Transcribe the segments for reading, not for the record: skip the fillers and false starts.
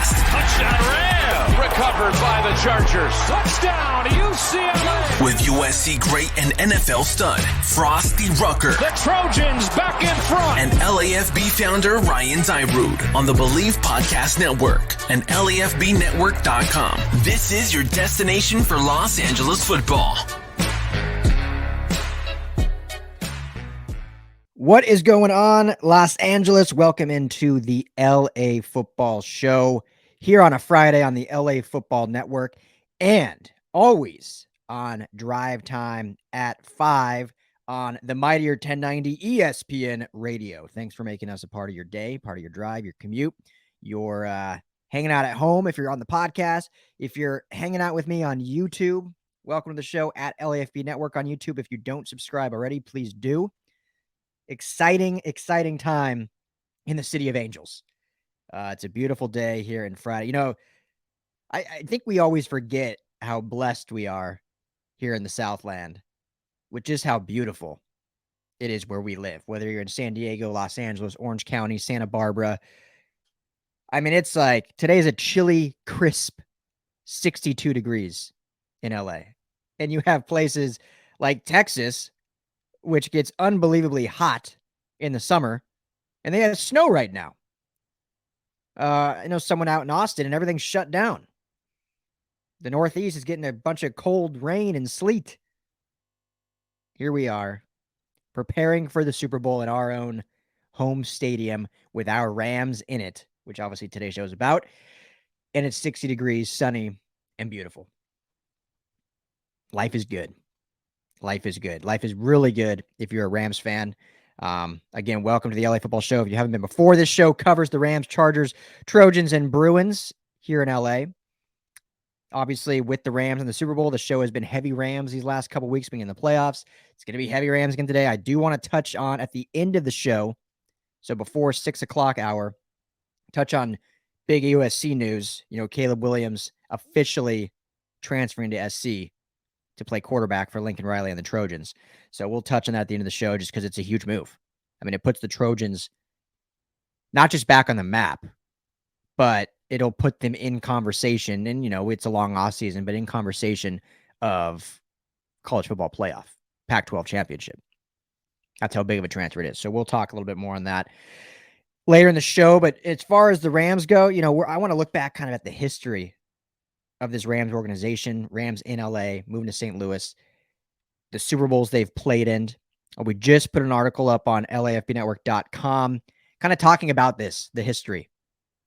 podcast. Touchdown Rams! Recovered by the Chargers. Touchdown UCLA! With USC great and NFL stud, Frosty Rucker. The Trojans back in front! And LAFB founder Ryan Dyrud on the Believe Podcast Network and LAFBnetwork.com. This is your destination for Los Angeles football. What is going on, Los Angeles? Welcome into the LA Football Show here on a Friday on the LA Football Network and always on drive time at 5 on the mightier 1090 ESPN radio. Thanks for making us a part of your day, part of your drive, your commute. You're hanging out at home if you're on the podcast. If you're hanging out with me on YouTube, welcome to the show at LAFB Network on YouTube. If you don't subscribe already, please do. Exciting time in the City of Angels. It's a beautiful day here in Friday. You know, I think we always forget how blessed we are here in the Southland, with just how beautiful it is where we live, whether you're in San Diego, Los Angeles, Orange County, Santa Barbara. I mean, it's like today's a chilly, crisp 62 degrees in LA. And you have places like Texas, which gets unbelievably hot in the summer, and they have snow right now. I know someone out in Austin, and everything's shut down. The Northeast is getting a bunch of cold rain and sleet. Here we are, preparing for the Super Bowl in our own home stadium with our Rams in it, which obviously today's show is about, and it's 60 degrees, sunny, and beautiful. Life is good. Life is good. Life is really good if you're a Rams fan. Again, welcome to the LA Football Show. If you haven't been before, this show covers the Rams, Chargers, Trojans, and Bruins here in LA. Obviously, with the Rams and the Super Bowl, the show has been heavy Rams these last couple weeks being in the playoffs. It's going to be heavy Rams again today. I do want to touch on at the end of the show, so before 6 o'clock hour, touch on big USC news. You know, Caleb Williams officially transferring to SC to play quarterback for Lincoln Riley and the Trojans. So we'll touch on that at the end of the show just because it's a huge move. I mean, it puts the Trojans not just back on the map, but it'll put them in conversation. And, you know, it's a long off season, but in conversation of college football playoff, Pac-12 championship. That's how big of a transfer it is. So we'll talk a little bit more on that later in the show. But as far as the Rams go, you know, I want to look back kind of at the history of this Rams organization, Rams in LA, moving to St. Louis, the Super Bowls they've played in. We just put an article up on LAFBnetwork.com kind of talking about this, the history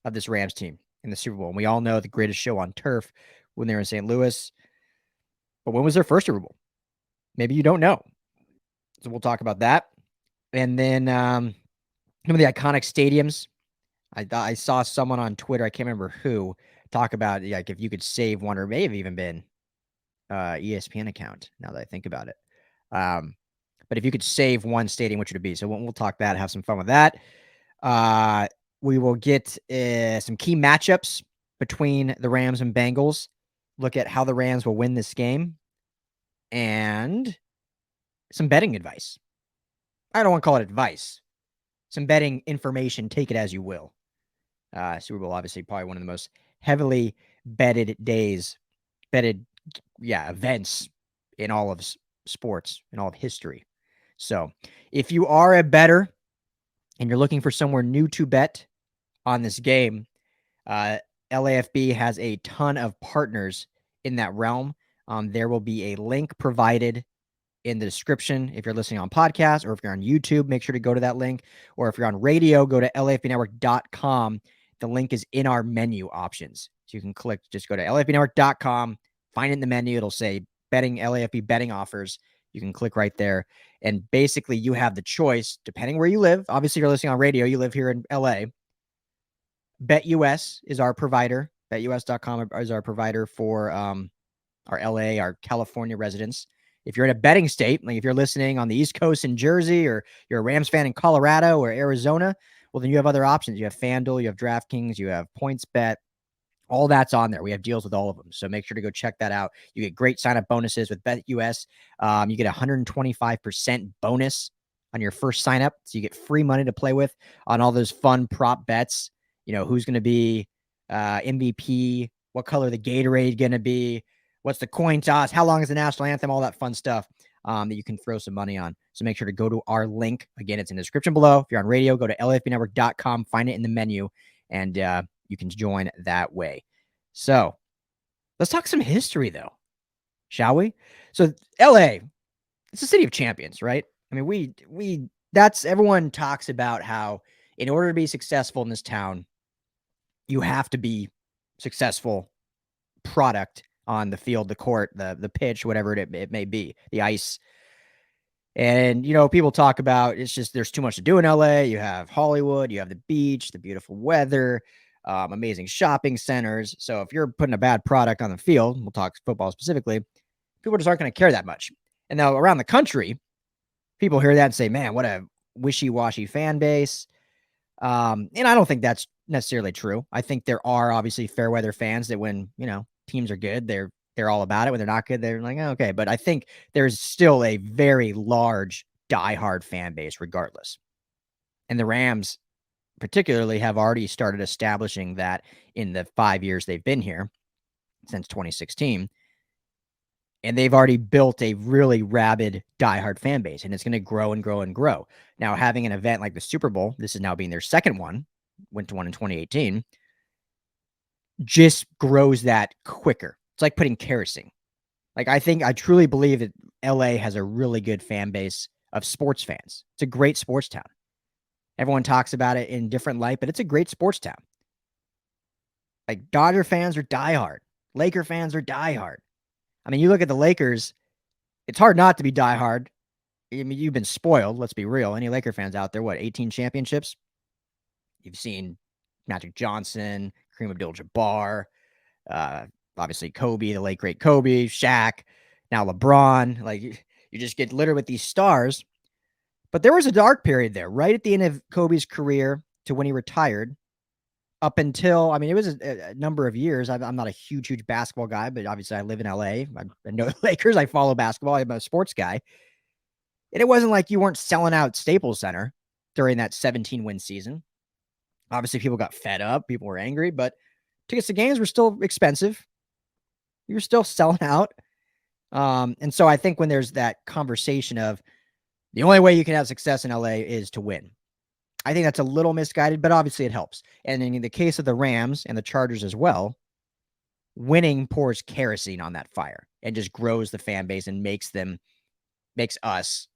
of this Rams team in the Super Bowl. And we all know the greatest show on turf when they were in St. Louis. But when was their first Super Bowl? Maybe you don't know. So we'll talk about that. And then some of the iconic stadiums. I saw someone on Twitter, I can't remember who, talk about like if you could save one, or may have even been ESPN account now that I think about it. But if you could save one stadium, which would it be? So we'll talk that, have some fun with that. We will get some key matchups between the Rams and Bengals, look at how the Rams will win this game, and some betting advice. I don't want to call it advice. Some betting information, take it as you will. Super Bowl, obviously, probably one of the most heavily betted events in all of sports, in all of history. So if you are a bettor and you're looking for somewhere new to bet on this game, LAFB has a ton of partners in that realm. There will be a link provided in the description. If you're listening on podcast or if you're on YouTube, make sure to go to that link. Or if you're on radio, go to LAFBnetwork.com. The link is in our menu options. So you can just go to LAFBnetwork.com, find it in the menu. It'll say betting, LAFB betting offers. You can click right there. And basically you have the choice, depending where you live. Obviously, if you're listening on radio, you live here in LA. BetUS is our provider. BetUS.com is our provider for our LA, our California residents. If you're in a betting state, like if you're listening on the East Coast in Jersey, or you're a Rams fan in Colorado or Arizona, well, then you have other options. You have FanDuel, you have DraftKings, you have PointsBet. All that's on there. We have deals with all of them. So make sure to go check that out. You get great sign-up bonuses with BetUS. You get 125% bonus on your first sign-up. So you get free money to play with on all those fun prop bets. You know, who's going to be MVP, what color the Gatorade going to be, what's the coin toss, how long is the national anthem, all that fun stuff that you can throw some money on. So make sure to go to our link. Again, it's in the description below. If you're on radio, go to LAFBnetwork.com, find it in the menu, and you can join that way. So let's talk some history, though, shall we? So LA, it's a city of champions, right? I mean, that's everyone talks about how in order to be successful in this town, you have to be successful product on the field, the court, the pitch, whatever it may be, the ice. And, people talk about it's just there's too much to do in LA. You have Hollywood, you have the beach, the beautiful weather, amazing shopping centers. So if you're putting a bad product on the field, we'll talk football specifically, people just aren't going to care that much. And now around the country, people hear that and say, man, what a wishy-washy fan base. And I don't think that's necessarily true. I think there are obviously fair weather fans that when, teams are good, they're all about it. When they're not good, they're like, oh, okay. But I think there's still a very large diehard fan base regardless. And the Rams particularly have already started establishing that in the 5 years they've been here since 2016. And they've already built a really rabid diehard fan base, and it's going to grow and grow and grow. Now, having an event like the Super Bowl, this is now being their second one, went to one in 2018, just grows that quicker. It's like putting kerosene. Like, I truly believe that LA has a really good fan base of sports fans. It's a great sports town. Everyone talks about it in different light, but it's a great sports town. Like, Dodger fans are diehard. Laker fans are diehard. I mean, you look at the Lakers, it's hard not to be diehard. I mean, you've been spoiled, let's be real. Any Laker fans out there, 18 championships? You've seen Magic Johnson, Kareem Abdul-Jabbar, obviously Kobe, the late, great Kobe, Shaq, now LeBron. Like, you just get littered with these stars. But there was a dark period there, right at the end of Kobe's career to when he retired. Up until, it was a number of years. I'm not a huge basketball guy, but obviously I live in LA. I know the Lakers. I follow basketball. I'm a sports guy. And it wasn't like you weren't selling out Staples Center during that 17-win season. Obviously, people got fed up. People were angry, but tickets to games were still expensive. You were still selling out. And so I think when there's that conversation of the only way you can have success in LA is to win, I think that's a little misguided, but obviously it helps. And in the case of the Rams and the Chargers as well, winning pours kerosene on that fire and just grows the fan base and makes us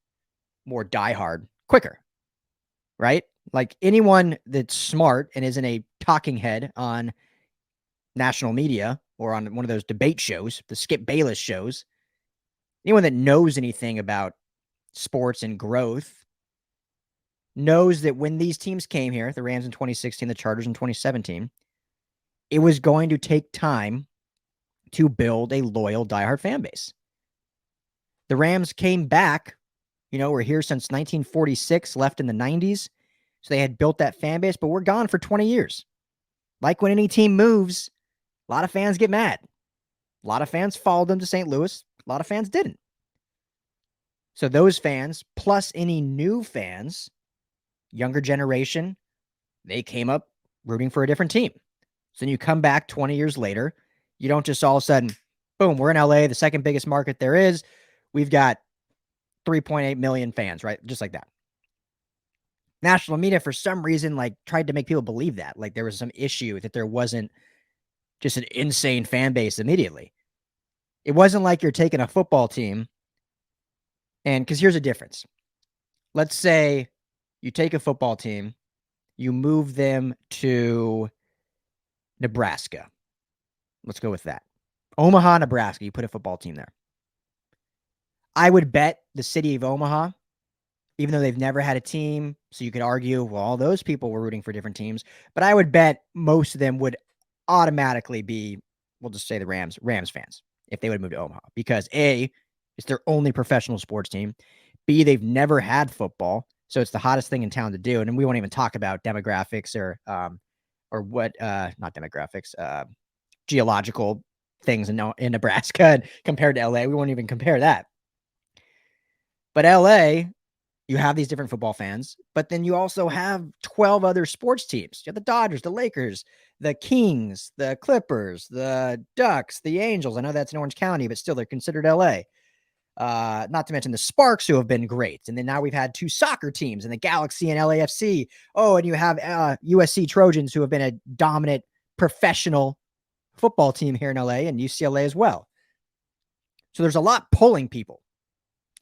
more diehard quicker, right? Like, anyone that's smart and isn't a talking head on national media or on one of those debate shows, the Skip Bayless shows, anyone that knows anything about sports and growth knows that when these teams came here, the Rams in 2016, the Chargers in 2017, it was going to take time to build a loyal, diehard fan base. The Rams came back, we're here since 1946, left in the 90s. So they had built that fan base, but we're gone for 20 years. Like when any team moves, a lot of fans get mad. A lot of fans followed them to St. Louis. A lot of fans didn't. So those fans, plus any new fans, younger generation, they came up rooting for a different team. So then you come back 20 years later, you don't just all of a sudden, boom, we're in LA, the second biggest market there is. We've got 3.8 million fans, right? Just like that. National media, for some reason, tried to make people believe that. Like there was some issue that there wasn't just an insane fan base immediately. It wasn't like you're taking a football team and, because here's a difference. Let's say you take a football team, you move them to Nebraska. Let's go with that. Omaha, Nebraska, you put a football team there. I would bet the city of Omaha, even though they've never had a team, so you could argue, well, all those people were rooting for different teams, but I would bet most of them would automatically be, we'll just say the Rams fans, if they would move to Omaha, because A, it's their only professional sports team. B, they've never had football, so it's the hottest thing in town to do. And we won't even talk about demographics or what, not demographics, geological things in Nebraska compared to LA. We won't even compare that. But LA, You have these different football fans, but then you also have 12 other sports teams. You have the Dodgers, the Lakers, the Kings, the Clippers, the Ducks, the Angels. I know that's in Orange County, but still they're considered LA. Not to mention the Sparks, who have been great. And then now we've had 2 soccer teams in the Galaxy and LAFC. Oh, and you have USC Trojans, who have been a dominant professional football team here in LA, and UCLA as well. So there's a lot pulling people.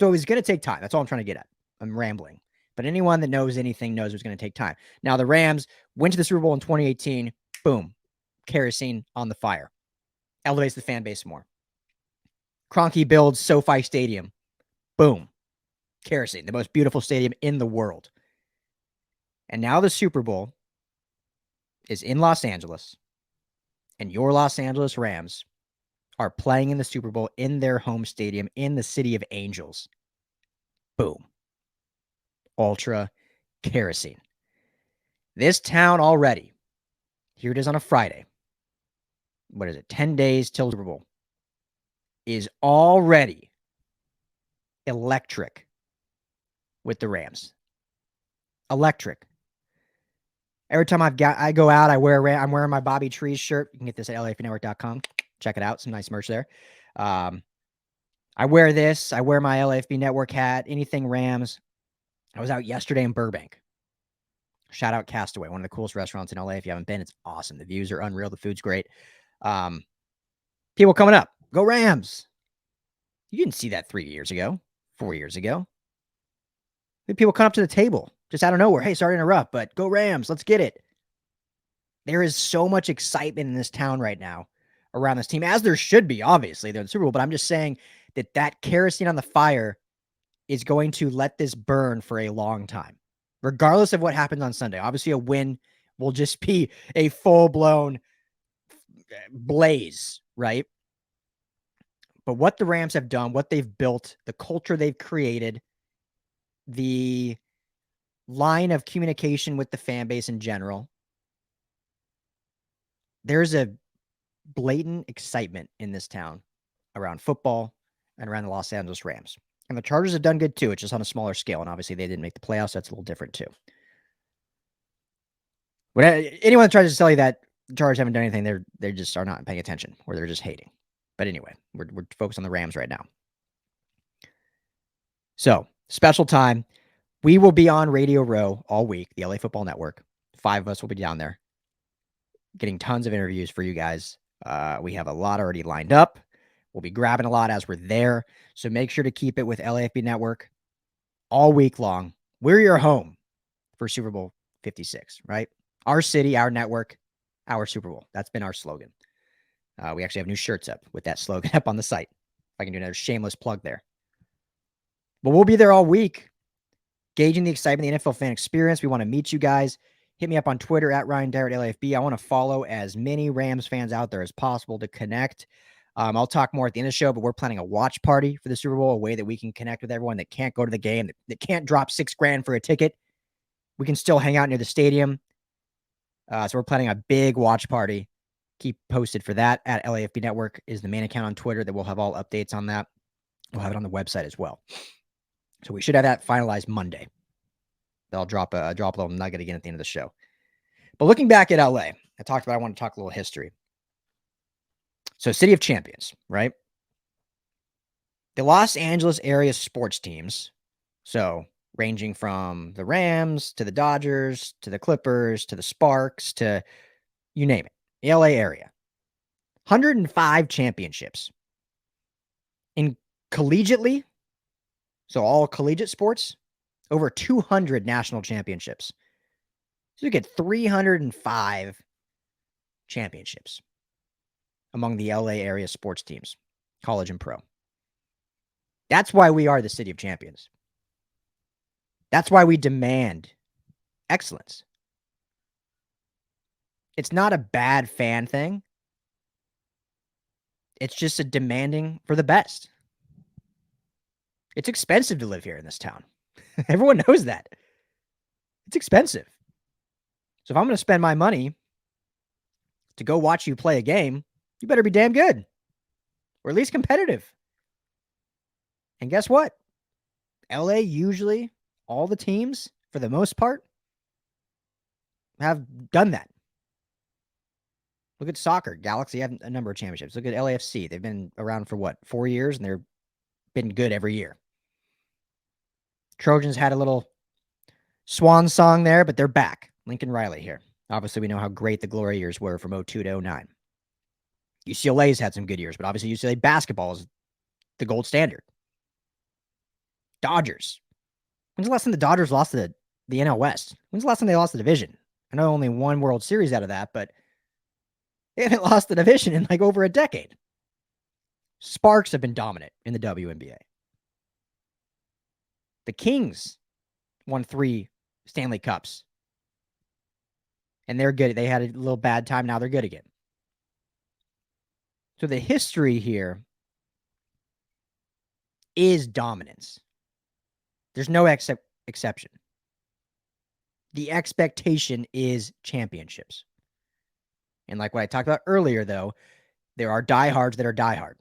So it's going to take time. That's all I'm trying to get at. I'm rambling. But anyone that knows anything knows it's going to take time. Now, the Rams went to the Super Bowl in 2018. Boom. Kerosene on the fire. Elevates the fan base more. Kroenke builds SoFi Stadium. Boom. Kerosene, the most beautiful stadium in the world. And now the Super Bowl is in Los Angeles. And your Los Angeles Rams are playing in the Super Bowl in their home stadium in the city of Angels. Boom. Ultra kerosene. This town already, here it is on a Friday. What is it? 10 days till Super Bowl. Is already electric with the Rams. Electric. Every time I go out, I'm wearing my Bobby Trees shirt. You can get this at LAFBnetwork.com. Check it out. Some nice merch there. I wear this. I wear my LAFB Network hat. Anything Rams. I was out yesterday in Burbank. Shout out Castaway, one of the coolest restaurants in LA. If you haven't been, it's awesome. The views are unreal. The food's great. People coming up. Go Rams. You didn't see that 3 years ago, 4 years ago. People come up to the table just out of nowhere. Hey, sorry to interrupt, but go Rams. Let's get it. There is so much excitement in this town right now around this team, as there should be, obviously. They're in the Super Bowl, but I'm just saying that kerosene on the fire is going to let this burn for a long time, regardless of what happens on Sunday. Obviously, a win will just be a full-blown blaze, right? But what the Rams have done, what they've built, the culture they've created, the line of communication with the fan base in general, there's a blatant excitement in this town around football and around the Los Angeles Rams. And the Chargers have done good too. It's just on a smaller scale. And obviously they didn't make the playoffs. So that's a little different too. When anyone that tries to tell you that the Chargers haven't done anything, they just are not paying attention, or they're just hating. But anyway, we're focused on the Rams right now. So, special time. We will be on Radio Row all week, the LA Football Network. 5 of us will be down there getting tons of interviews for you guys. We have a lot already lined up. We'll be grabbing a lot as we're there. So make sure to keep it with LAFB Network all week long. We're your home for Super Bowl 56, right? Our city, our network, our Super Bowl. That's been our slogan. We actually have new shirts up with that slogan up on the site. If I can do another shameless plug there. But we'll be there all week, gauging the excitement, the NFL fan experience. We want to meet you guys. Hit me up on Twitter at Ryan Dyrud LAFB. I want to follow as many Rams fans out there as possible to connect. I'll talk more at the end of the show, but we're planning a watch party for the Super Bowl, a way that we can connect with everyone that can't go to the game, that can't drop $6,000 for a ticket. We can still hang out near the stadium. So we're planning a big watch party. Keep posted for that. At LAFB Network is the main account on Twitter that we'll have all updates on that. We'll have it on the website as well. So we should have that finalized Monday. I'll drop a little nugget again at the end of the show. But looking back at LA, I want to talk a little history. So City of Champions, right? The Los Angeles area sports teams, so ranging from the Rams to the Dodgers to the Clippers to the Sparks to you name it, the LA area. 105 championships. In collegiately, so all collegiate sports, over 200 national championships. So you get 305 championships among the LA area sports teams, college and pro. That's why we are the City of Champions. That's why we demand excellence. It's not a bad fan thing. It's just a demanding for the best. It's expensive to live here in this town. Everyone knows that. It's expensive. So if I'm going to spend my money to go watch you play a game, you better be damn good, or at least competitive. And guess what? LA usually all the teams, for the most part, have done that. Look at soccer. Galaxy have a number of championships. Look at LAFC. They've been around for 4 years, and they've been good every year. Trojans had a little swan song there, but they're back. Lincoln Riley here. Obviously, we know how great the glory years were from 02 to 09. UCLA's had some good years, but obviously UCLA basketball is the gold standard. Dodgers. When's the last time the Dodgers lost to the NL West? When's the last time they lost the division? I know only one World Series out of that, but they haven't lost the division in like over a decade. Sparks have been dominant in the WNBA. The Kings won 3 Stanley Cups. And they're good. They had a little bad time. Now they're good again. So the history here is dominance. There's no exception. The expectation is championships. And like what I talked about earlier, though, there are diehards that are diehard,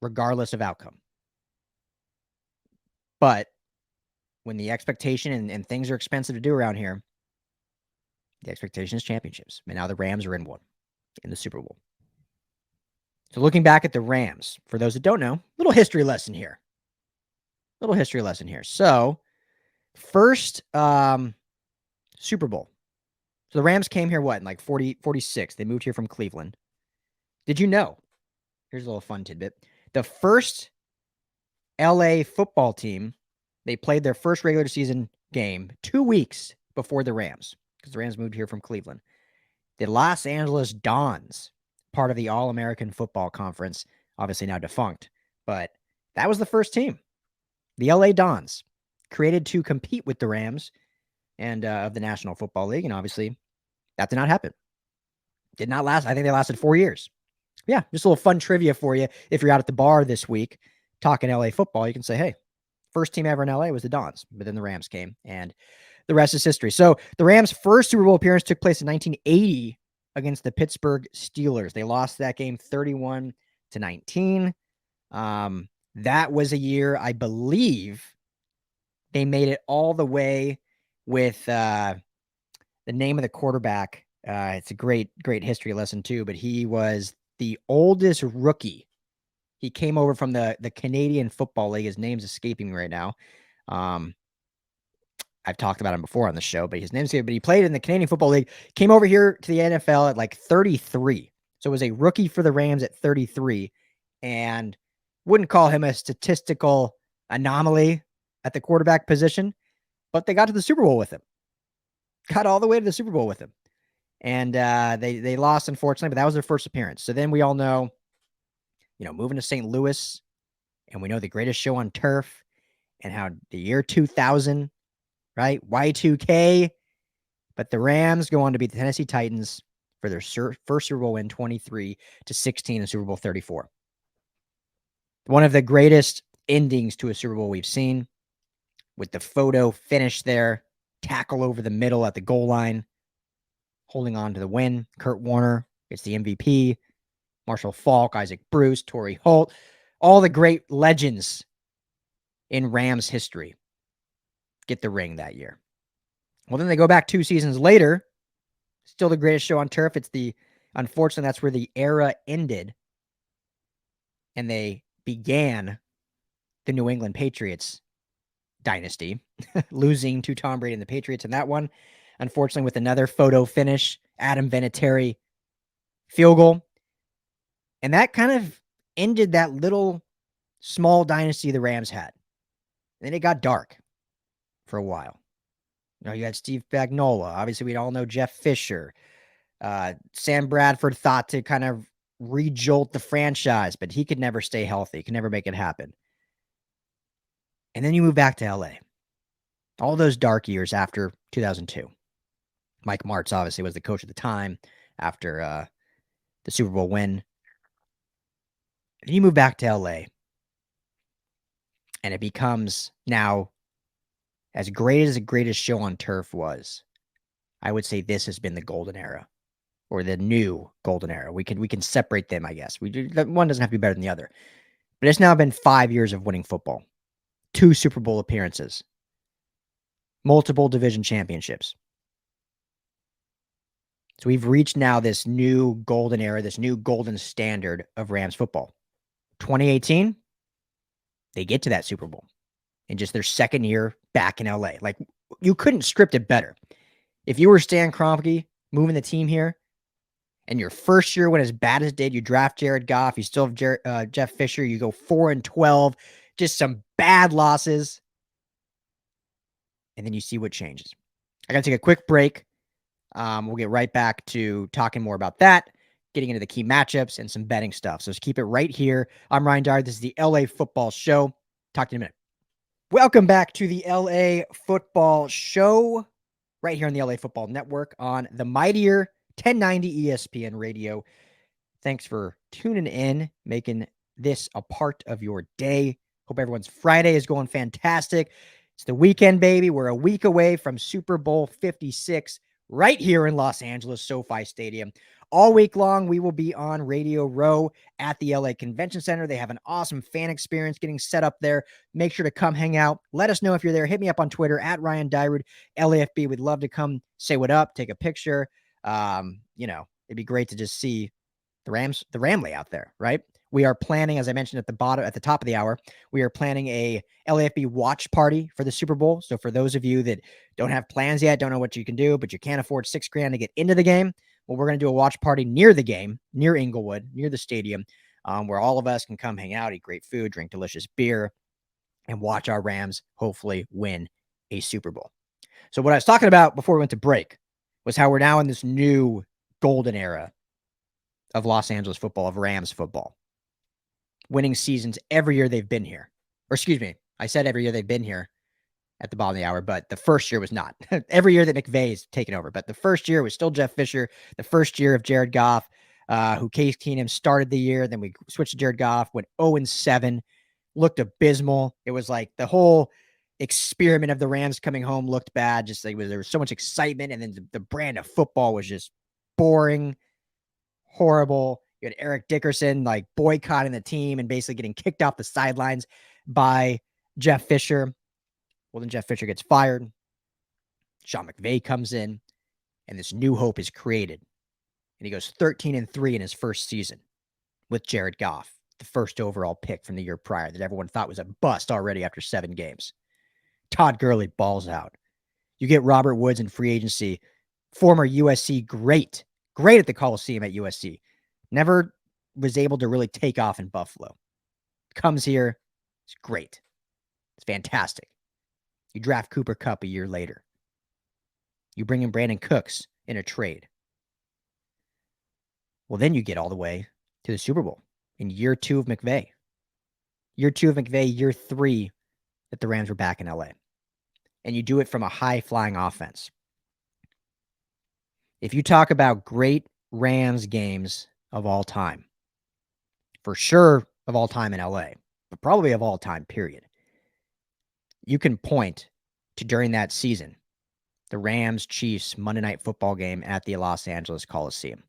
regardless of outcome. But when the expectation and things are expensive to do around here, the expectation is championships. And now the Rams are in one in the Super Bowl. So looking back at the Rams, for those that don't know, little history lesson here. So first Super Bowl. So the Rams came here, in like 46. They moved here from Cleveland. Did you know? Here's a little fun tidbit. The first LA football team, they played their first regular season game 2 weeks before the Rams, because the Rams moved here from Cleveland. The Los Angeles Dons, part of the All-American Football Conference, obviously now defunct, but that was the first team. The LA Dons, created to compete with the Rams and of the National Football League, and obviously that did not happen. Did not last. I think they lasted 4 years. Yeah, just a little fun trivia for you. If you're out at the bar this week talking LA football, you can say, hey, first team ever in LA was the Dons, but then the Rams came, and the rest is history. So the Rams' first Super Bowl appearance took place in 1980 against the Pittsburgh Steelers. They lost that game 31-19. That was a year, I believe, they made it all the way with the name of the quarterback. It's a great history lesson too, but he was the oldest rookie. He came over from the Canadian Football League. His name's escaping me right now. I've talked about him before on the show, but his name's but he played in the Canadian Football League, came over here to the NFL at like 33. So it was a rookie for the Rams at 33, and wouldn't call him a statistical anomaly at the quarterback position, but they got to the Super Bowl with him. Got all the way to the Super Bowl with him. And they lost, unfortunately, but that was their first appearance. So then we all know, moving to St. Louis, and we know the greatest show on turf, and how the year 2000, right? Y2K. But the Rams go on to beat the Tennessee Titans for their first Super Bowl win, 23-16 in Super Bowl 34. One of the greatest endings to a Super Bowl we've seen, with the photo finish there, tackle over the middle at the goal line, holding on to the win. Kurt Warner gets the MVP. Marshall Faulk, Isaac Bruce, Torrey Holt, all the great legends in Rams history get the ring that year. Well, then they go back 2 seasons later, still the greatest show on turf. Unfortunately, that's where the era ended, and they began the New England Patriots dynasty, losing to Tom Brady and the Patriots in that one. Unfortunately, with another photo finish, Adam Vinatieri field goal. And that kind of ended that little small dynasty the Rams had. Then it got dark for a while. You had Steve Spagnuolo. Obviously, we all know Jeff Fisher. Sam Bradford thought to kind of re-jolt the franchise, but he could never stay healthy, could never make it happen. And then you move back to LA. All those dark years after 2002. Mike Martz obviously was the coach at the time after the Super Bowl win. And you move back to LA, and it becomes now, as great as the greatest show on turf was, I would say this has been the golden era, or the new golden era. We can separate them, I guess. One doesn't have to be better than the other. But it's now been 5 years of winning football, 2 Super Bowl appearances. multiple division championships. So we've reached now this new golden era, this new golden standard of Rams football. 2018, they get to that Super Bowl in just their second year back in LA. Like, you couldn't script it better. If you were Stan Kroenke moving the team here, and your first year went as bad as it did, you draft Jared Goff, you still have Jeff Fisher, you go 4-12, just some bad losses, and then you see what changes. I got to take a quick break. We'll get right back to talking more about that, getting into the key matchups and some betting stuff. So just keep it right here. I'm Ryan Dyrud. This is the LA Football Show. Talk to you in a minute. Welcome back to the LA Football Show, right here on the LA Football Network on the mightier 1090 ESPN radio. Thanks for tuning in, making this a part of your day. Hope everyone's Friday is going fantastic. It's the weekend, baby. We're a week away from Super Bowl 56 right here in Los Angeles, SoFi Stadium. All week long, we will be on Radio Row at the LA Convention Center. They have an awesome fan experience getting set up there. Make sure to come hang out. Let us know if you're there. Hit me up on Twitter at Ryan Dyrud, LAFB. We'd love to come say what up, take a picture. It'd be great to just see the Ramley out there, right? We are planning, as I mentioned at the top of the hour, we are planning a LAFB watch party for the Super Bowl. So for those of you that don't have plans yet, don't know what you can do, but you can't afford $6,000 to get into the game, well, we're going to do a watch party near the game, near Inglewood, near the stadium, where all of us can come hang out, eat great food, drink delicious beer, and watch our Rams hopefully win a Super Bowl. So what I was talking about before we went to break was how we're now in this new golden era of Los Angeles football, of Rams football. Winning seasons every year they've been here. Or excuse me, I said every year they've been here at the bottom of the hour, but the first year was not. Every year that McVay's taken over, but the first year was still Jeff Fisher. The first year of Jared Goff, who Case Keenum started the year. Then we switched to Jared Goff, went 0-7, looked abysmal. It was like the whole experiment of the Rams coming home looked bad. Just like there was so much excitement, and then the brand of football was just boring, horrible. You had Eric Dickerson like boycotting the team and basically getting kicked off the sidelines by Jeff Fisher. Well, then Jeff Fisher gets fired. Sean McVay comes in, and this new hope is created. And he goes 13-3 in his first season with Jared Goff, the first overall pick from the year prior that everyone thought was a bust already after 7 games. Todd Gurley balls out. You get Robert Woods in free agency, former USC great at the Coliseum at USC. Never was able to really take off in Buffalo. Comes here. It's great. It's fantastic. You draft Cooper Kupp a year later. You bring in Brandon Cooks in a trade. Well, then you get all the way to the Super Bowl in year 2 of McVay. Year 2 of McVay, year 3 that the Rams were back in LA. And you do it from a high-flying offense. If you talk about great Rams games of all time, for sure of all time in LA, but probably of all time, period, you can point to during that season, the Rams-Chiefs Monday Night Football game at the Los Angeles Coliseum.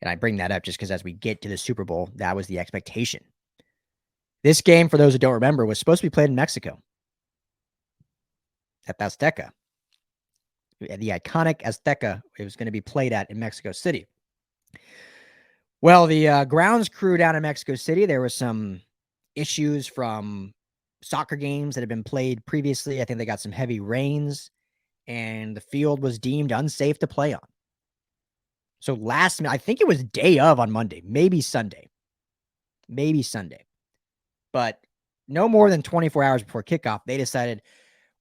And I bring that up just because as we get to the Super Bowl, that was the expectation. This game, for those who don't remember, was supposed to be played in Mexico at the Azteca. The iconic Azteca, it was going to be played at in Mexico City. Well, the grounds crew down in Mexico City, there were some issues from soccer games that had been played previously. I think they got some heavy rains, and the field was deemed unsafe to play on. So last minute, I think it was day of on Monday, maybe Sunday. But no more than 24 hours before kickoff, they decided,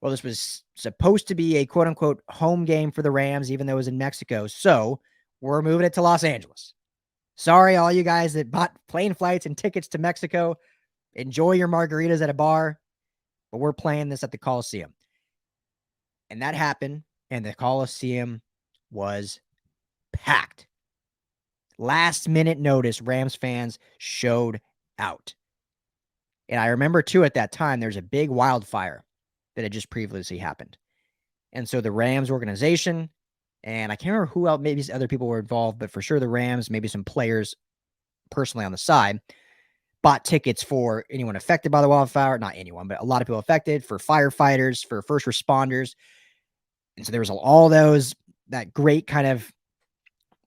well, this was supposed to be a quote-unquote home game for the Rams, even though it was in Mexico. So we're moving it to Los Angeles. Sorry, all you guys that bought plane flights and tickets to Mexico. Enjoy your margaritas at a bar. But we're playing this at the Coliseum. And that happened, and the Coliseum was packed. Last minute notice, Rams fans showed out. And I remember, too, at that time, there's a big wildfire that had just previously happened. And so the Rams organization, and I can't remember who else, maybe other people were involved, but for sure the Rams, maybe some players personally on the side, bought tickets for anyone affected by the wildfire. Not anyone, but a lot of people affected, for firefighters, for first responders. And so there was all those, that great kind of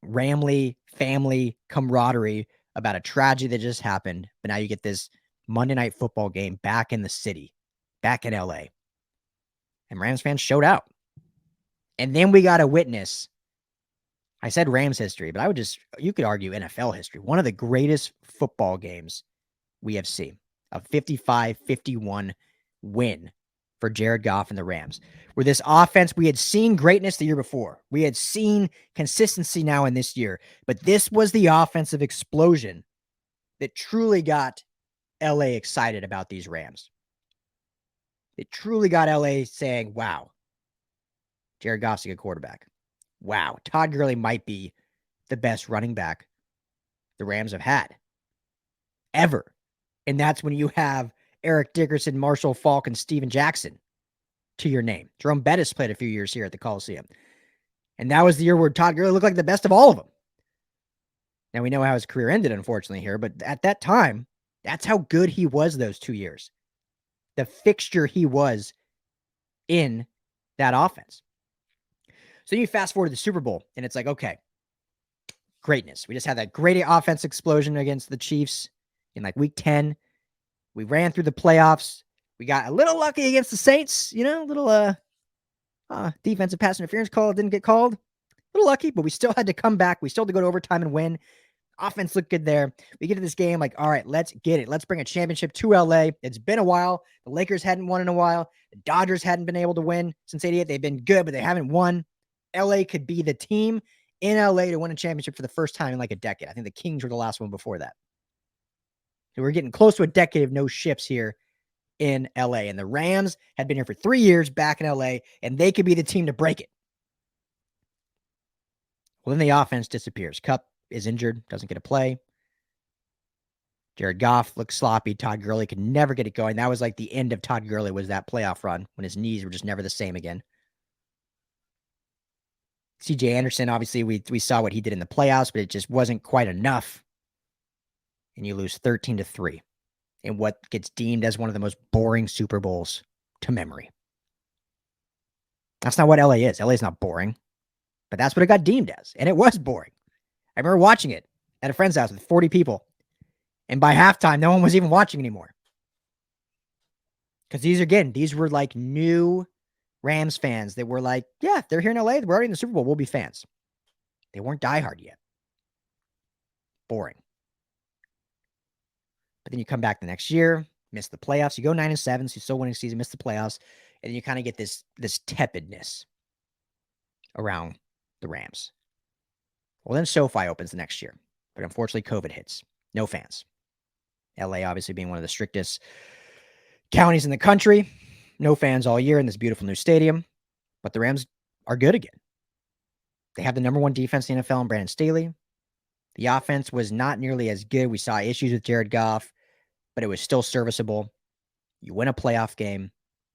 Ramley family camaraderie about a tragedy that just happened. But now you get this Monday Night Football game back in the city, back in LA. And Rams fans showed out. And then we got to witness, I said Rams history, but you could argue NFL history. One of the greatest football games we have seen. A 55-51 win for Jared Goff and the Rams. Where this offense, we had seen greatness the year before. We had seen consistency now in this year. But this was the offensive explosion that truly got LA excited about these Rams. It truly got LA saying, wow, Jared Goff's a good quarterback. Wow, Todd Gurley might be the best running back the Rams have had ever. And that's when you have Eric Dickerson, Marshall Faulk, and Steven Jackson to your name. Jerome Bettis played a few years here at the Coliseum. And that was the year where Todd Gurley looked like the best of all of them. Now we know how his career ended, unfortunately, here, but at that time, that's how good he was those 2 years. The fixture he was in that offense. So you fast forward to the Super Bowl, and it's like, okay, greatness. We just had that great offense explosion against the Chiefs in like week 10. We ran through the playoffs. We got a little lucky against the Saints, little defensive pass interference call didn't get called. A little lucky, but we still had to come back. We still had to go to overtime and win. Offense looked good there. We get to this game like, all right, let's get it. Let's bring a championship to LA. It's been a while. The Lakers hadn't won in a while. The Dodgers hadn't been able to win since 88. They've been good, but they haven't won. LA could be the team in LA to win a championship for the first time in like a decade. I think the Kings were the last one before that. So we're getting close to a decade of no ships here in LA. And the Rams had been here for 3 years back in LA, and they could be the team to break it. Well, then the offense disappears. Kupp is injured, doesn't get a play. Jared Goff looks sloppy. Todd Gurley could never get it going. That was like the end of Todd Gurley, was that playoff run when his knees were just never the same again. CJ Anderson, obviously, we saw what he did in the playoffs, but it just wasn't quite enough. And you lose 13-3 in what gets deemed as one of the most boring Super Bowls to memory. That's not what LA is. LA is not boring, but that's what it got deemed as. And it was boring. I remember watching it at a friend's house with 40 people. And by halftime, no one was even watching anymore. Because these were like new Rams fans that were like, yeah, they're here in LA. We're already in the Super Bowl. We'll be fans. They weren't diehard yet. Boring. But then you come back the next year, miss the playoffs. You go 9-7, so you're still winning season, miss the playoffs. And then you kind of get this tepidness around the Rams. Well, then SoFi opens the next year. But unfortunately, COVID hits. No fans. LA obviously being one of the strictest counties in the country. No fans all year in this beautiful new stadium. But the Rams are good again. They have the number one defense in the NFL in Brandon Staley. The offense was not nearly as good. We saw issues with Jared Goff, but it was still serviceable. You win a playoff game.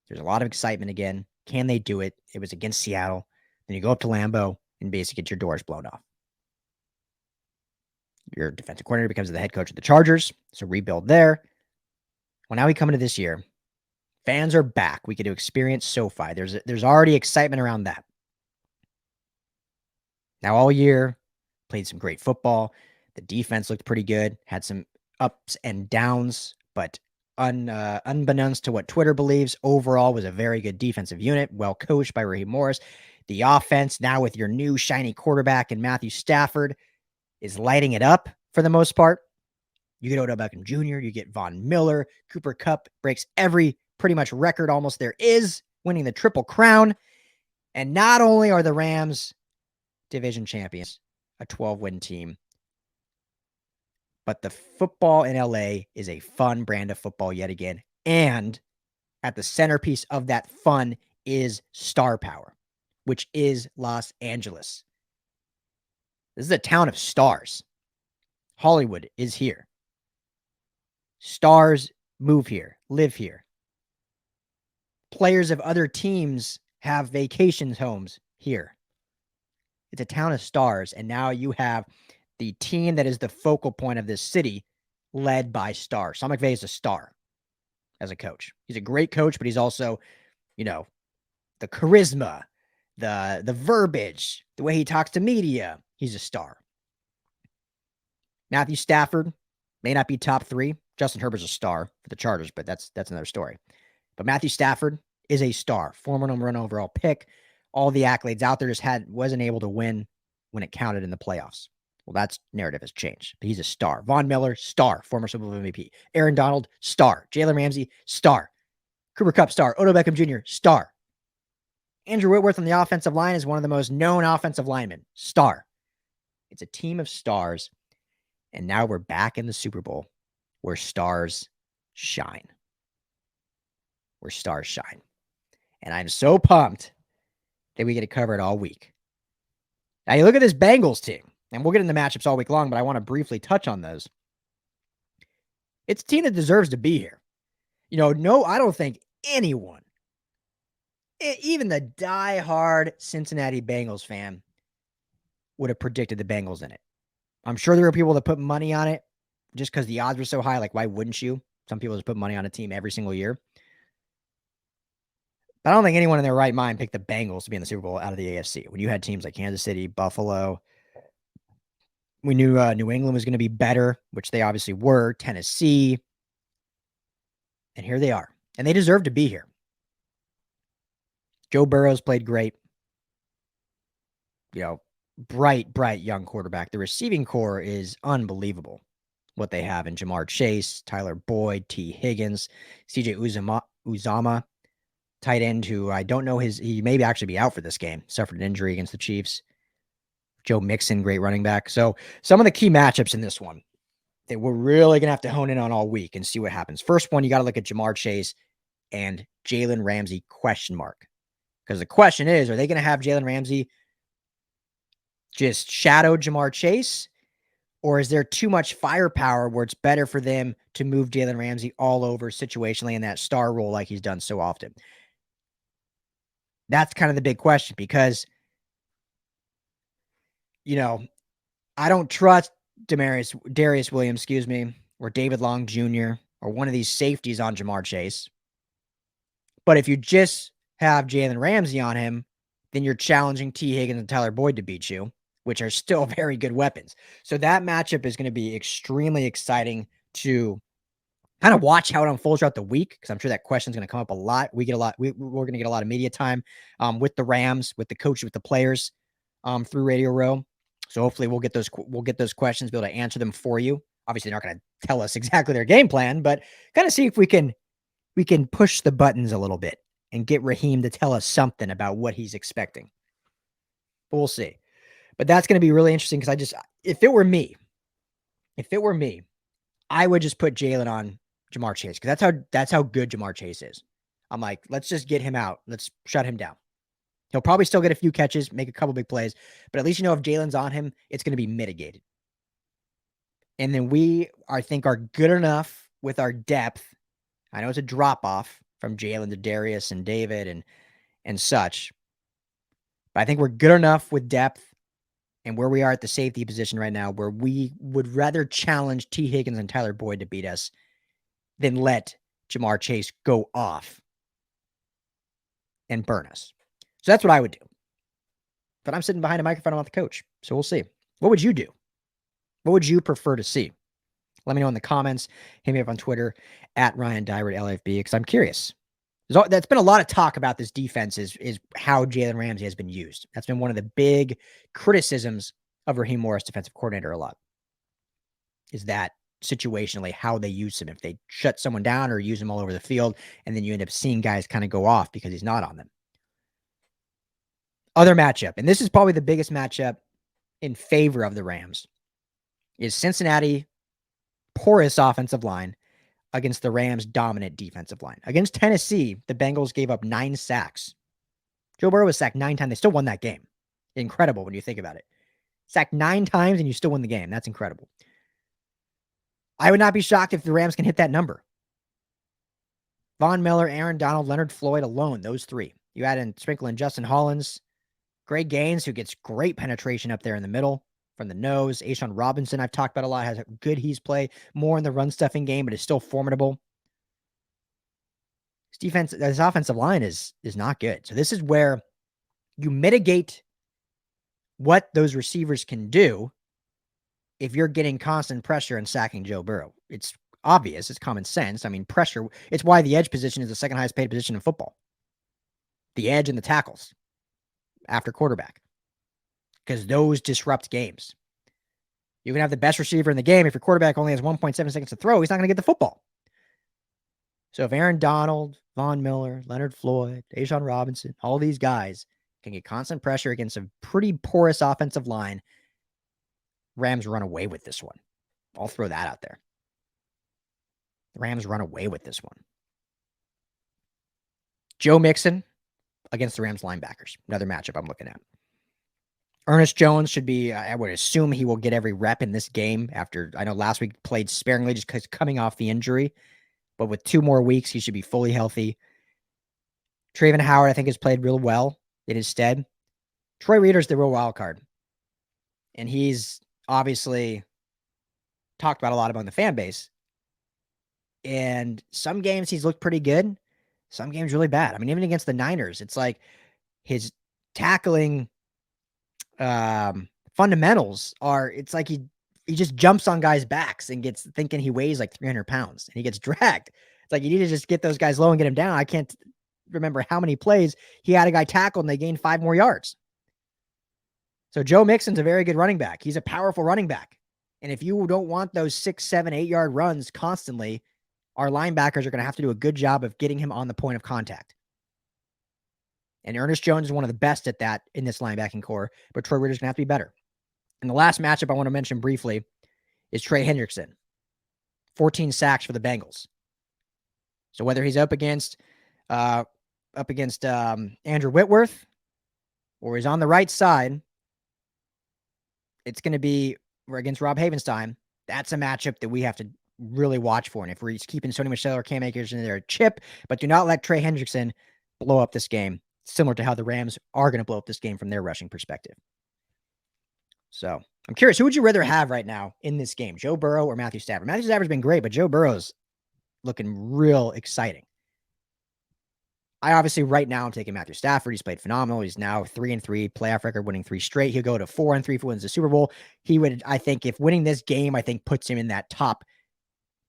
There's a lot of excitement again. Can they do it? It was against Seattle. Then you go up to Lambeau and basically get your doors blown off. Your defensive coordinator becomes the head coach of the Chargers. So rebuild there. Well, now we come into this year. Fans are back. We get to experience SoFi. There's already excitement around that. Now all year, played some great football. The defense looked pretty good. Had some ups and downs, but unbeknownst to what Twitter believes, overall was a very good defensive unit, well coached by Raheem Morris. The offense, now with your new shiny quarterback and Matthew Stafford, is lighting it up for the most part. You get Odell Beckham Jr., you get Von Miller, Cooper Kupp breaks every pretty much record almost there is, winning the Triple Crown. And not only are the Rams division champions, a 12-win team, but the football in LA is a fun brand of football yet again. And at the centerpiece of that fun is star power, which is Los Angeles. This is a town of stars. Hollywood is here. Stars move here, live here. Players of other teams have vacation homes here. It's a town of stars, and now you have the team that is the focal point of this city led by stars. Sean McVay is a star as a coach. He's a great coach, but he's also, the charisma, the verbiage, the way he talks to media. He's a star. Matthew Stafford may not be top 3. Justin Herbert's a star for the Chargers, but that's another story. But Matthew Stafford is a star, former number 1 overall pick. All the accolades out there, just wasn't able to win when it counted in the playoffs. Well, that narrative has changed, but he's a star. Von Miller, star, former Super Bowl MVP. Aaron Donald, star. Jalen Ramsey, star. Cooper Kupp, star. Odell Beckham Jr., star. Andrew Whitworth on the offensive line is one of the most known offensive linemen, star. It's a team of stars, and now we're back in the Super Bowl where stars shine. Where stars shine. And I'm so pumped that we get to cover it all week. Now, you look at this Bengals team, and we'll get into matchups all week long, but I want to briefly touch on those. It's a team that deserves to be here. No, I don't think anyone, even the diehard Cincinnati Bengals fan, would have predicted the Bengals in it. I'm sure there are people that put money on it just because the odds were so high. Like, why wouldn't you? Some people just put money on a team every single year. But I don't think anyone in their right mind picked the Bengals to be in the Super Bowl out of the AFC. When you had teams like Kansas City, Buffalo, we knew New England was going to be better, which they obviously were, Tennessee. And here they are. And they deserve to be here. Joe Burrow's played great. Bright young quarterback. The receiving core is unbelievable. What they have in Jamar Chase, Tyler Boyd, T. Higgins, CJ Uzama, tight end who I don't know he may actually be out for this game. Suffered an injury against the Chiefs. Joe Mixon, great running back. So some of the key matchups in this one that we're really going to have to hone in on all week and see what happens. First one, you got to look at Jamar Chase and Jalen Ramsey ? Because the question is, are they going to have Jalen Ramsey just shadow Jamar Chase? Or is there too much firepower where it's better for them to move Jalen Ramsey all over situationally in that star role like he's done so often? That's kind of the big question because, I don't trust Darius Williams, or David Long Jr. or one of these safeties on Jamar Chase. But if you just have Jalen Ramsey on him, then you're challenging T. Higgins and Tyler Boyd to beat you, which are still very good weapons. So that matchup is going to be extremely exciting to kind of watch how it unfolds throughout the week, because I'm sure that question is going to come up a lot. We're going to get a lot of media time with the Rams, with the coaches, with the players through Radio Row. So hopefully we'll get those questions, be able to answer them for you. Obviously, they're not going to tell us exactly their game plan, but kind of see if we can push the buttons a little bit and get Raheem to tell us something about what he's expecting. But we'll see. But that's going to be really interesting because if it were me, I would just put Jalen on Jamar Chase because that's how good Jamar Chase is. I'm like, let's just get him out. Let's shut him down. He'll probably still get a few catches, make a couple big plays, but at least if Jalen's on him, it's going to be mitigated. And then I think, are good enough with our depth. I know it's a drop-off from Jalen to Darius and David and such, but I think we're good enough with depth and where we are at the safety position right now, where we would rather challenge T. Higgins and Tyler Boyd to beat us than let Jamar Chase go off and burn us. So that's what I would do. But I'm sitting behind a microphone. I'm not the coach. So we'll see. What would you do? What would you prefer to see? Let me know in the comments. Hit me up on Twitter at Ryan Dyrud LAFB because I'm curious. That's been a lot of talk about this defense is how Jalen Ramsey has been used. That's been one of the big criticisms of Raheem Morris, defensive coordinator, a lot. Is that situationally how they use him. If they shut someone down or use him all over the field, and then you end up seeing guys kind of go off because he's not on them. Other matchup, and this is probably the biggest matchup in favor of the Rams, is Cincinnati porous offensive line against the Rams' dominant defensive line. Against Tennessee, the Bengals gave up 9 sacks. Joe Burrow was sacked 9 times. They still won that game. Incredible when you think about it. Sacked 9 times and you still win the game. That's incredible. I would not be shocked if the Rams can hit that number. Von Miller, Aaron Donald, Leonard Floyd alone, those 3. You add in sprinkle in Justin Hollins, Greg Gaines, who gets great penetration up there in the middle from the nose. Ashawn Robinson, I've talked about a lot, has a good he's play, more in the run stuffing game, but is still formidable. This offensive line is not good. So this is where you mitigate what those receivers can do if you're getting constant pressure and sacking Joe Burrow. It's obvious. It's common sense. I mean, pressure. It's why the edge position is the second highest paid position in football. The edge and the tackles after quarterback. Because those disrupt games. You can have the best receiver in the game. If your quarterback only has 1.7 seconds to throw, he's not going to get the football. So if Aaron Donald, Von Miller, Leonard Floyd, Ashawn Robinson, all these guys can get constant pressure against a pretty porous offensive line, Rams run away with this one. I'll throw that out there. The Rams run away with this one. Joe Mixon against the Rams linebackers. Another matchup I'm looking at. Ernest Jones should be, I would assume he will get every rep in this game after, I know last week played sparingly just because coming off the injury, but with 2 more weeks, he should be fully healthy. Traven Howard, I think, has played real well in his stead. Troy Reeder's the real wild card. And he's obviously talked about a lot among the fan base. And some games he's looked pretty good. Some games really bad. I mean, even against the Niners, it's like his tackling fundamentals are, it's like he just jumps on guys' backs and gets thinking he weighs like 300 pounds and he gets dragged. It's like you need to just get those guys low and get him down. I can't remember how many plays he had a guy tackled and they gained 5 more yards. So Joe Mixon's a very good running back. He's a powerful running back. And if you don't want those 6, 7, 8-yard runs constantly, our linebackers are going to have to do a good job of getting him on the point of contact. And Ernest Jones is one of the best at that in this linebacking core, but Troy Reeder's going to have to be better. And the last matchup I want to mention briefly is Trey Hendrickson. 14 sacks for the Bengals. So whether he's up against Andrew Whitworth or he's on the right side, it's going to be against Rob Havenstein. That's a matchup that we have to really watch for. And if we're keeping Sony Michel or Cam Akers in there, chip, but do not let Trey Hendrickson blow up this game, similar to how the Rams are going to blow up this game from their rushing perspective. So I'm curious, who would you rather have right now in this game, Joe Burrow or Matthew Stafford? Matthew Stafford's been great, but Joe Burrow's looking real exciting. I obviously right now I'm taking Matthew Stafford. He's played phenomenal. He's now 3-3, playoff record, winning 3 straight. He'll go to 4-3 if he wins the Super Bowl. He would, I think, if winning this game, I think puts him in that top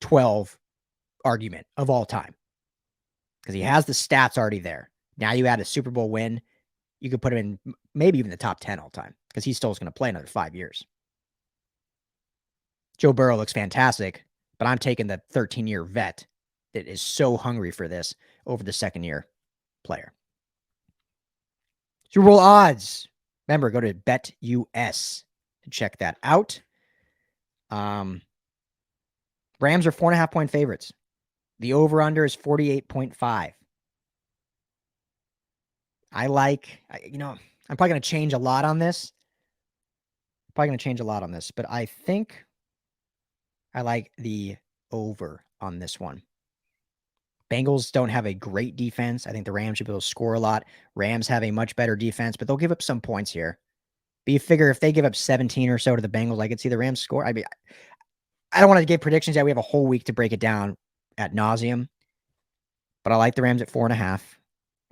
12 argument of all time because he has the stats already there. Now you add a Super Bowl win, you could put him in maybe even the top 10 all time because he still is going to play another 5 years. Joe Burrow looks fantastic, but I'm taking the 13-year vet that is so hungry for this over the second-year player. Super Bowl odds. Remember, go to BetUS to check that out. Rams are 4.5-point favorites. The over-under is 48.5. I'm probably going to change a lot on this. But I think I like the over on this one. Bengals don't have a great defense. I think the Rams should be able to score a lot. Rams have a much better defense, but they'll give up some points here. But you figure if they give up 17 or so to the Bengals, I could see the Rams score. I mean, I don't want to give predictions yet. We have a whole week to break it down ad nauseum. But I like the Rams at 4.5,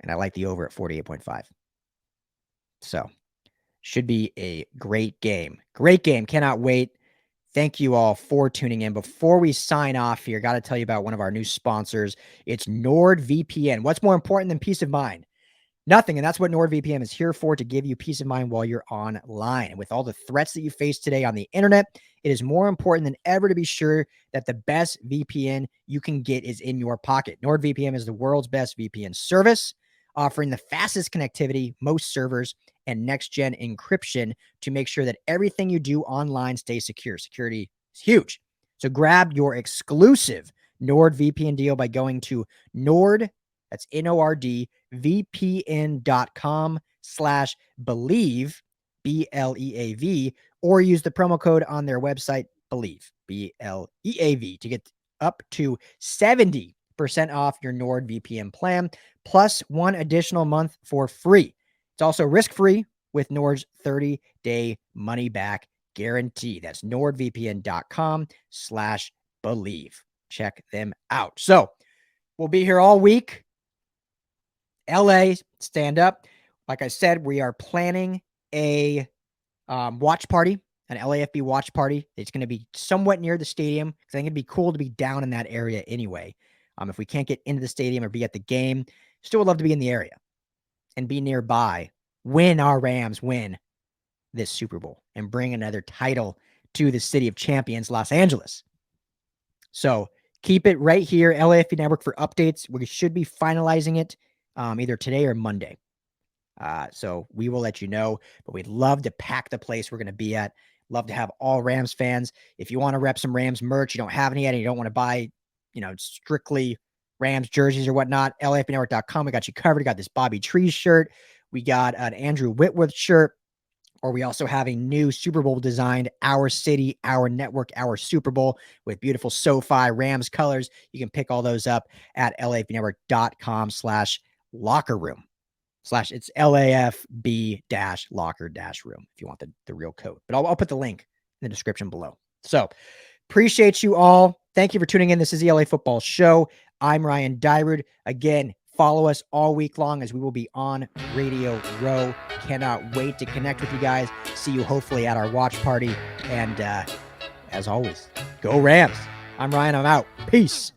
and I like the over at 48.5. So, should be a great game. Great game. Cannot wait. Thank you all for tuning in. Before we sign off here, got to tell you about one of our new sponsors. It's Nordvpn. What's more important than peace of mind? Nothing. And that's what Nordvpn is here for, to give you peace of mind while you're online. And with all the threats that you face today on the internet, it is more important than ever to be sure that the best VPN you can get is in your pocket. NordVPN is the world's best VPN service, offering the fastest connectivity, most servers, and next-gen encryption to make sure that everything you do online stays secure. Security is huge. So grab your exclusive NordVPN deal by going to that's Nord, VPN.com/believe, BLEAV, or use the promo code on their website, believe, BLEAV, to get up to 70% off your NordVPN plan, plus 1 additional month for free. It's also risk-free with Nord's 30-day money-back guarantee. That's nordvpn.com/believe. Check them out. So we'll be here all week. LA, stand up. Like I said, we are planning a watch party, an LAFB watch party. It's going to be somewhat near the stadium because I think it'd be cool to be down in that area anyway. If we can't get into the stadium or be at the game, still would love to be in the area and be nearby when our Rams win this Super Bowl and bring another title to the city of champions, Los Angeles. So keep it right here, LAFB Network, for updates. We should be finalizing it either today or Monday. So we will let you know, but we'd love to pack the place we're going to be at. Love to have all Rams fans. If you want to rep some Rams merch, you don't have any yet, and you don't want to buy, strictly Rams jerseys or whatnot, LAFBnetwork.com. We got you covered. We got this Bobby Trees shirt. We got an Andrew Whitworth shirt. Or we also have a new Super Bowl designed, Our City, Our Network, Our Super Bowl, with beautiful SoFi Rams colors. You can pick all those up at LAFBnetwork.com/locker room. It's LAFB-locker-room if you want the real code. But I'll put the link in the description below. So appreciate you all. Thank you for tuning in. This is the LA Football Show. I'm Ryan Dyrud. Again, follow us all week long as we will be on Radio Row. Cannot wait to connect with you guys. See you hopefully at our watch party. And as always, go Rams. I'm Ryan. I'm out. Peace.